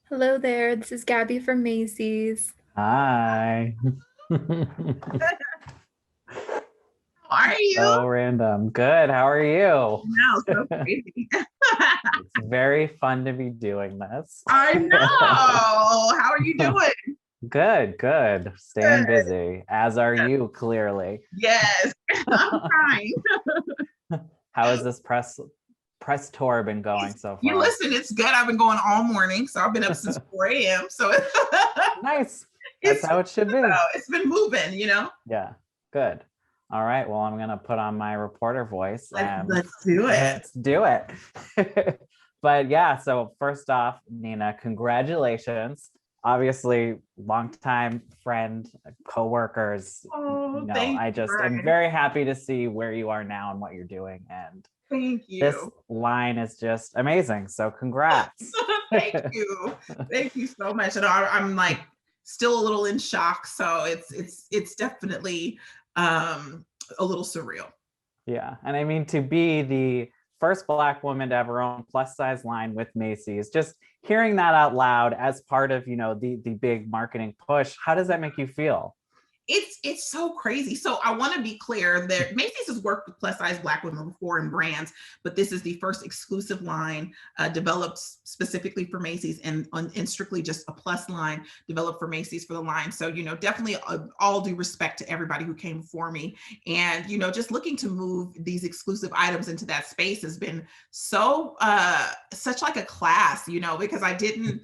Hello there, this is Gabby from Macy's. Hi. Are you? So random. Good. How are you? No, so crazy. It's very fun to be doing this. I know. How are you doing? Good, good. Staying Good. busy, as are you, clearly. Yes, I'm trying. How has this press tour been going so You far? listen, it's good. I've been going all morning, so I've been up since 4 a.m. So Nice. That's it's how it should be. it's been moving. Yeah, good. All right. Well, I'm gonna put on my reporter voice and Let's do it. let's do it. But yeah, so first off, Nina, congratulations. Obviously, longtime friend, co-workers. Oh, thank I you, just am Brian. very happy to see where you are now and what you're doing. And Thank this you. line is just amazing. So congrats. Thank you. Thank you so much. And I'm like still a little in shock. So it's definitely a little surreal. Yeah. And I mean, to be the first Black woman to ever own plus size line with Macy's, just hearing that out loud as part of, the big marketing push, how does that make you feel? It's so crazy. So I want to be clear that Macy's has worked with plus size Black women before in brands, but this is the first exclusive line developed specifically for Macy's and strictly just a plus line developed for Macy's for the line. So definitely all due respect to everybody who came before me, and just looking to move these exclusive items into that space has been so such like a class, because I didn't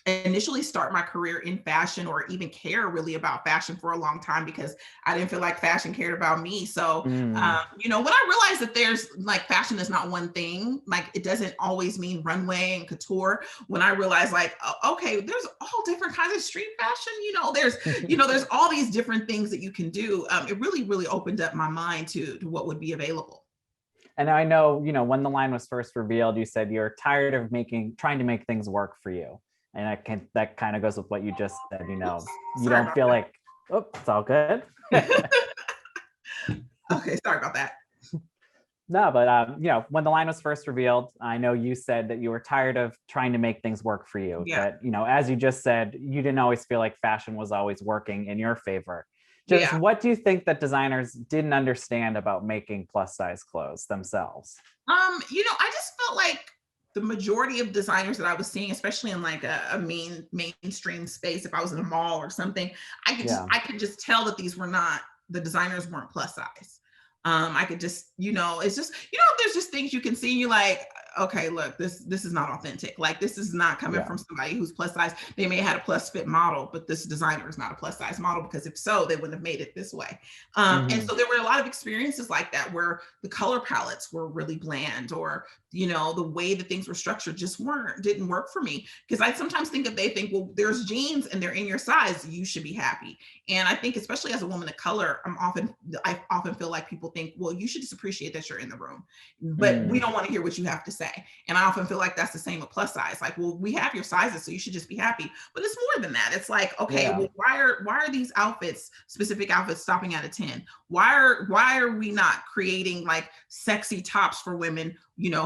initially start my career in fashion or even care really about fashion for a long time because I didn't feel like fashion cared about me. So, Mm, when I realized that there's like fashion is not one thing, like it doesn't always mean runway and couture. When I realized like, okay, there's all different kinds of street fashion, there's all these different things that you can do. It really, really opened up my mind to what would be available. and I know, when the line was first revealed, you said you're tired of trying to make things work for you. And that kind of goes with what you just said, Oops, you sorry don't about feel like, oh, it's all good. that. Okay, sorry about that. No, but when the line was first revealed, I know you said that you were tired of trying to make things work for you. Yeah, That, as you just said, you didn't always feel like fashion was always working in your favor. Just yeah. what do you think that designers didn't understand about making plus size clothes themselves? I just felt like the majority of designers that I was seeing, especially in like a mainstream space, if I was in a mall or something, Yeah. I could just tell that these were not the designers weren't plus size. I could just, it's just, there's just things you can see and you're like, okay, look, this is not authentic. Like this is not coming Yeah. from somebody who's plus size. They may have had a plus fit model, but this designer is not a plus size model because if so, they wouldn't have made it this way. And Hmm. so there were a lot of experiences like that where the color palettes were really bland, or the way that things were structured just didn't work for me, because I sometimes think that they think, well, there's jeans and they're in your size, you should be happy. And I think especially as a woman of color, I often feel like people think, well, you should just appreciate that you're in the room, but we Mm, don't want to hear what you have to say. And I often feel like that's the same with plus size. Like, well, we have your sizes, so you should just be happy. But it's more than that. It's like, okay, yeah. well, why are these specific outfits stopping at a 10? Why are we not creating like sexy tops for women,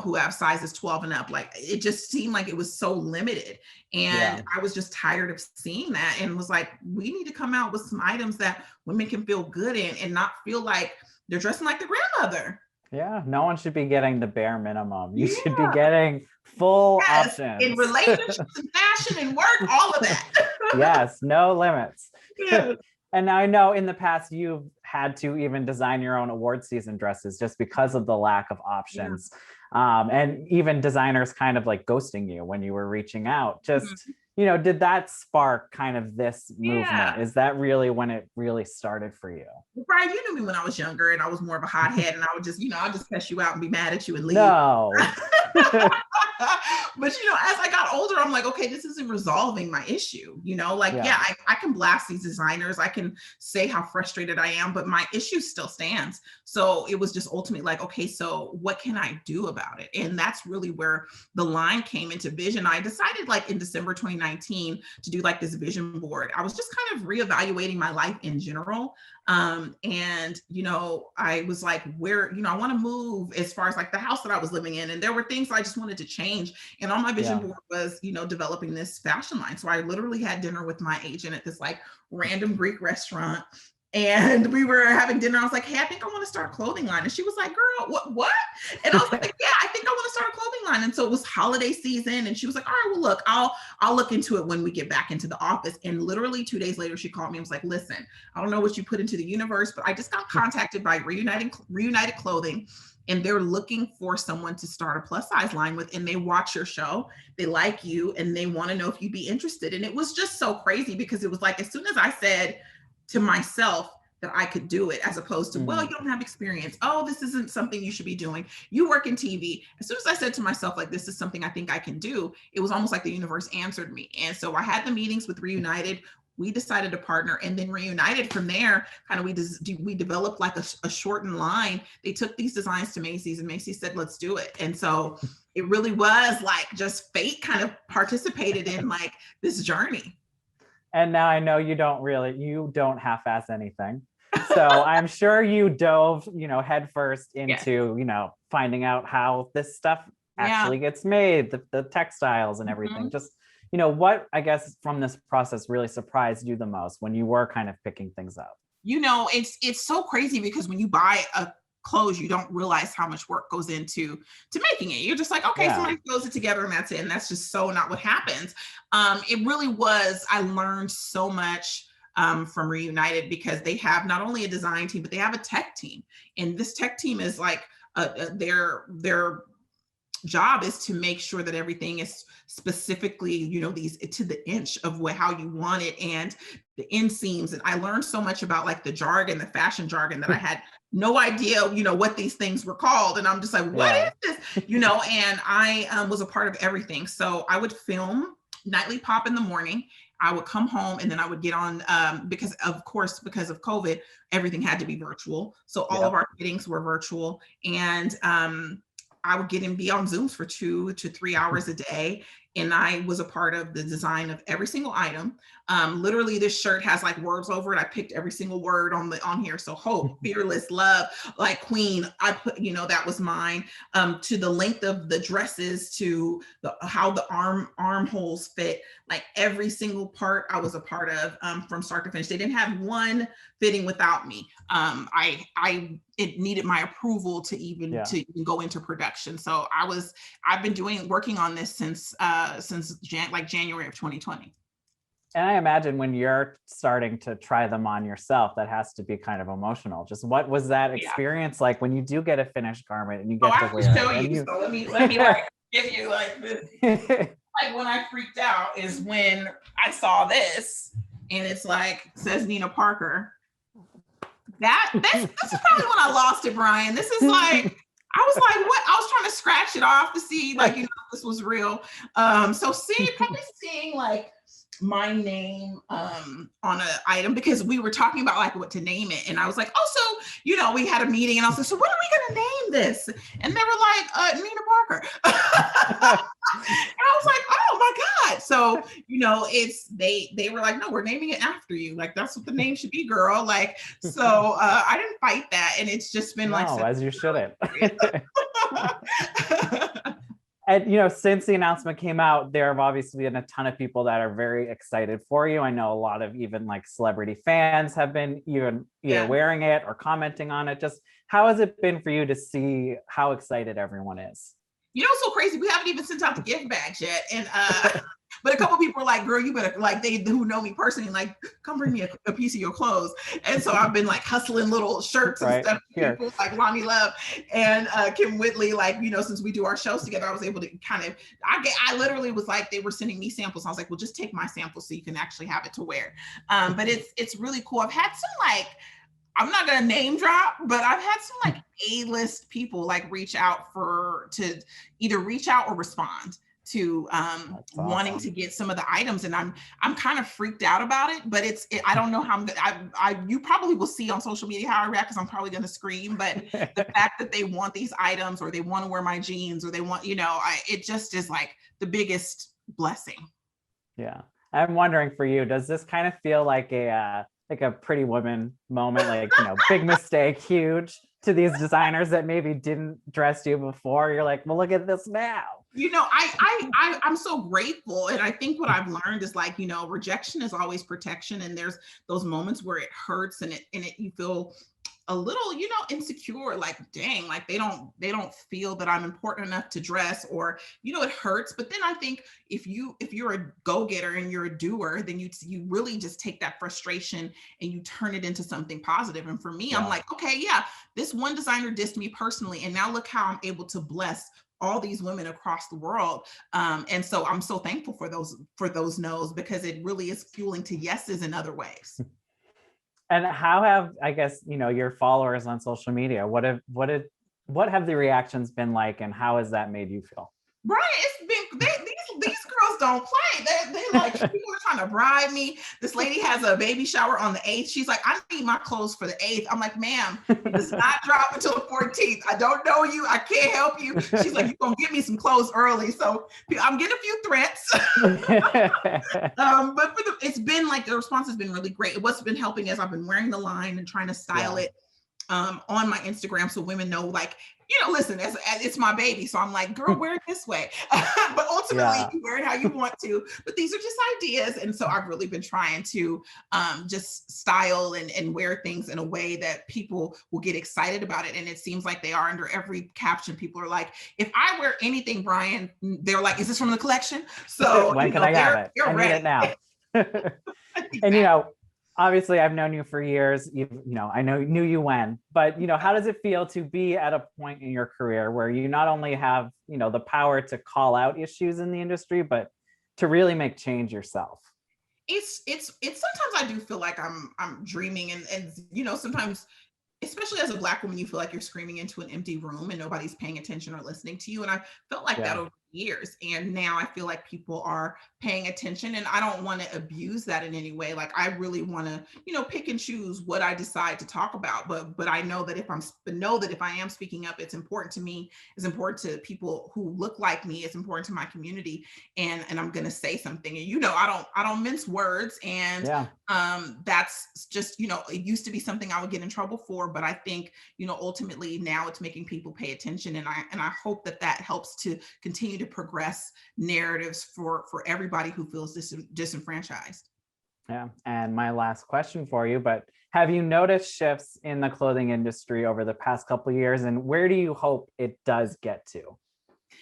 who have sizes 12 and up? Like it just seemed like it was so limited. And Yeah. I was just tired of seeing that and was like, we need to come out with some items that women can feel good in and not feel like they're dressing like the grandmother. Yeah. No one should be getting the bare minimum. You should be Yeah. getting full Yes. In options. relationships and fashion and work, all of that. Yes, no limits. Yeah. And now I know in the past you've had to even design your own award season dresses just because of the lack of Yeah. options. And even designers kind of like ghosting you when you were reaching out. Just, Mhm. did that spark kind of this Yeah. movement? Is that really when it really started for you? Brian, you knew me when I was younger and I was more of a hothead and I would just, I'll just cuss you out and be mad at you and leave. No. But as I got older, I'm like, okay, this isn't resolving my issue. Like, Yeah. yeah, I can blast these designers, I can say how frustrated I am, but my issue still stands. So it was just ultimately like, okay, so what can I do about it? And that's really where the line came into vision. I decided like in December 2019 to do like this vision board. I was just kind of reevaluating my life in general. And, I was like, where, I want to move as far as like the house that I was living in. And there were things I just wanted to change. And on my vision Yeah. board was, developing this fashion line. So I literally had dinner with my agent at this like random Greek restaurant. And we were having dinner. I was like, hey, I think I want to start a clothing line. And she was like, girl, what? And I was like, yeah, I think I want to start a clothing line. And so it was holiday season. And she was like, all right, well, look, I'll look into it when we get back into the office. And literally 2 days later, she called me and was like, listen, I don't know what you put into the universe, but I just got contacted by Reunited Clothing, and they're looking for someone to start a plus size line with. And they watch your show, they like you, and they want to know if you'd be interested. And it was just so crazy because it was like, as soon as I said to myself that I could do it, as opposed to, well, you don't have experience. Oh, this isn't something you should be doing. You work in TV. As soon as I said to myself, like, this is something I think I can do, it was almost like the universe answered me. And so I had the meetings with Reunited. We decided to partner, and then Reunited from there, kind of we developed like a shortened line. They took these designs to Macy's, and Macy's said, let's do it. And so it really was like just fate kind of participated in like this journey. And now I know you don't half-ass anything. So I'm sure you dove, headfirst into, finding out how this stuff actually gets made, the textiles and everything. Just, what, I guess, from this process really surprised you the most when you were kind of picking things up? It's so crazy because when you buy a clothes, you don't realize how much work goes into making it. You're just like, okay, somebody throws it together and that's it. And that's just so not what happens. It really was, I learned so much from Reunited because they have not only a design team, but they have a tech team. And this tech team is like, their job is to make sure that everything is specifically, these to the inch of how you want it, and the inseams. And I learned so much about like the jargon, the fashion jargon, that I had no idea, what these things were called. And I'm just like, what is this? And I was a part of everything. So I would film Nightly Pop in the morning. I would come home and then I would get on, because of COVID, everything had to be virtual. So all of our meetings were virtual. And I would get and be on Zooms for 2 to 3 hours a day. And I was a part of the design of every single item. Literally, this shirt has like words over it. I picked every single word on here. So hope, fearless, love, like queen. I put, that was mine. To the length of the dresses, to how the armholes fit, like every single part I was a part of, from start to finish. They didn't have one fitting without me. It needed my approval to even go into production. So I've been working on this since January of 2020. And I imagine when you're starting to try them on yourself, that has to be kind of emotional. Just what was that experience like when you do get a finished garment and you get to wear it? Show you. So let me like give you like this. Like when I freaked out is when I saw this, and it's like says Nina Parker. This is probably when I lost it, Brian. This is like, I was like, what? I was trying to scratch it off to see like, if this was real. So probably seeing like my name on an item, because we were talking about like what to name it. And I was like, oh, so, we had a meeting and I was like, so what are we going to name this? And they were like, Nina Parker. And I was like, oh my God. So, they were like, no, we're naming it after you. Like, that's what the name should be, girl. Like, so I didn't fight that. And it's just been like, as you shouldn't. And, since the announcement came out, there have obviously been a ton of people that are very excited for you. I know a lot of even like celebrity fans have been even either wearing it or commenting on it. Just how has it been for you to see how excited everyone is? It's so crazy. We haven't even sent out the gift bags yet. And but a couple people were like, girl, you better, like, who know me personally, like, come bring me a piece of your clothes. And so I've been like hustling little shirts and stuff to people like Lonnie Love and Kim Whitley, like, since we do our shows together, I was able to kind of, I literally was like, they were sending me samples. I was like, well, just take my samples so you can actually have it to wear. But it's really cool. I've had some like, I'm not going to name drop, but I've had some like A-list people like reach out to either reach out or respond to wanting to get some of the items. And I'm kind of freaked out about it, but I don't know how you probably will see on social media how I react, because I'm probably going to scream, but the fact that they want these items, or they want to wear my jeans, or they want, it just is like the biggest blessing. Yeah. I'm wondering for you, does this kind of feel like a like a Pretty Woman moment, like, big mistake, huge, to these designers that maybe didn't dress you before? You're like, well, look at this now. I'm so grateful. And I think what I've learned is like, rejection is always protection. And there's those moments where it hurts and you feel a little, insecure, like, dang, like they don't feel that I'm important enough to dress, or, it hurts. But then I think if you're a go-getter and you're a doer, then you really just take that frustration and you turn it into something positive. And for me, Yeah. I'm like, okay, yeah, this one designer dissed me personally. And now look how I'm able to bless all these women across the world. And so I'm so thankful for those no's, because it really is fueling to yeses in other ways. And how have, I guess, your followers on social media, what have the reactions been like, and how has that made you feel? Brian, these girls don't play. They like, people are trying to bribe me. This lady has a baby shower on the 8th. She's like, I need my clothes for the 8th. I'm like, ma'am, it does not drop until the 14th. I don't know you. I can't help you. She's like, you're gonna get me some clothes early. So I'm getting a few threats. But it's been like, the response has been really great. What's been helping is I've been wearing the line and trying to style it on my Instagram, so women know, like, listen, it's my baby. So I'm like, girl, wear it this way. But ultimately, you wear it how you want to. But these are just ideas. And so I've really been trying to just style and wear things in a way that people will get excited about it. And it seems like they are. Under every caption, people are like, if I wear anything, Brian, they're like, is this from the collection? So when can I have it? I need it now. Exactly. And obviously I've known you for years, I knew you when, but how does it feel to be at a point in your career where you not only have, the power to call out issues in the industry, but to really make change yourself? It's sometimes I do feel like I'm dreaming, and sometimes, especially as a Black woman, you feel like you're screaming into an empty room and nobody's paying attention or listening to you. And I felt like that over years. And now I feel like people are paying attention, and I don't want to abuse that in any way. Like, I really want to, pick and choose what I decide to talk about. But I know that if I am speaking up, it's important to me. It's important to people who look like me. It's important to my community. And I'm going to say something. And, I don't mince words. And that's just, it used to be something I would get in trouble for. But I think, ultimately now it's making people pay attention. And I hope that helps to continue to progress narratives for everybody who feels disenfranchised. Yeah. And my last question for you, but have you noticed shifts in the clothing industry over the past couple of years, and where do you hope it does get to?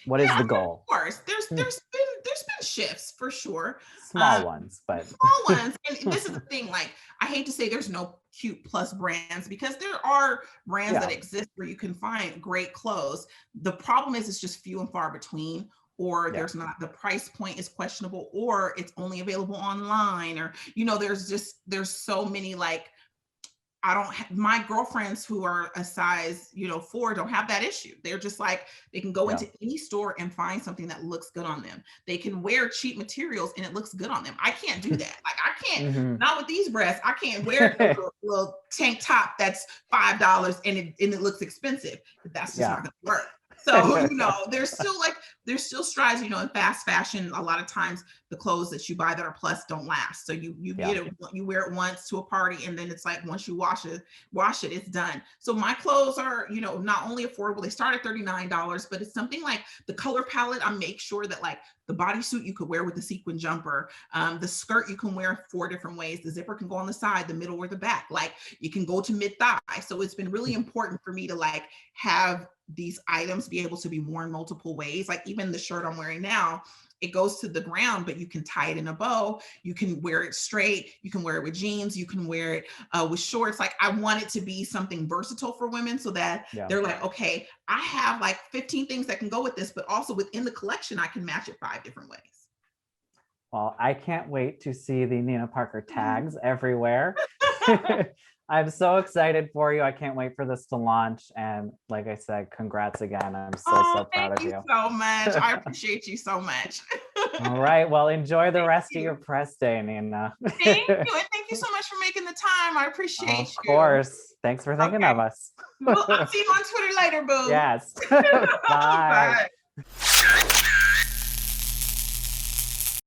What is the goal? Of course, there's been shifts for sure. Small ones, but small ones. And this is the thing, like, I hate to say there's no cute plus brands, because there are brands that exist where you can find great clothes. The problem is it's just few and far between, or there's not, the price point is questionable, or it's only available online, or, there's so many, like, my girlfriends who are a size, 4 don't have that issue. They're just like, they can go into any store and find something that looks good on them. They can wear cheap materials and it looks good on them. I can't do that. Like, I can't, not with these breasts. I can't wear a little tank top that's $5 and it looks expensive. That's just not gonna work. So, there's still strides, in fast fashion. A lot of times the clothes that you buy that are plus don't last. So you get it, you wear it once to a party, and then it's like, once you wash it, it's done. So my clothes are, not only affordable, they start at $39, but it's something like the color palette. I make sure that, like, the bodysuit you could wear with the sequin jumper, the skirt you can wear 4 different ways. The zipper can go on the side, the middle, or the back. Like, you can go to mid thigh. So it's been really important for me to, like, have these items be able to be worn multiple ways. Like, even the shirt I'm wearing now, it goes to the ground, but you can tie it in a bow. You can wear it straight. You can wear it with jeans. You can wear it with shorts. Like, I want it to be something versatile for women, so that they're like, okay, I have like 15 things that can go with this, but also within the collection, I can match it 5 different ways. Well, I can't wait to see the Nina Parker tags everywhere. I'm so excited for you. I can't wait for this to launch. And like I said, congrats again. I'm so proud of you. Thank you so much. I appreciate you so much. All right. Well, enjoy the rest of your press day, Nina. Thank you. And thank you so much for making the time. I appreciate you. Of course. Thanks for thinking of us. Well, I'll see you on Twitter later, boo. Yes. Bye. Bye.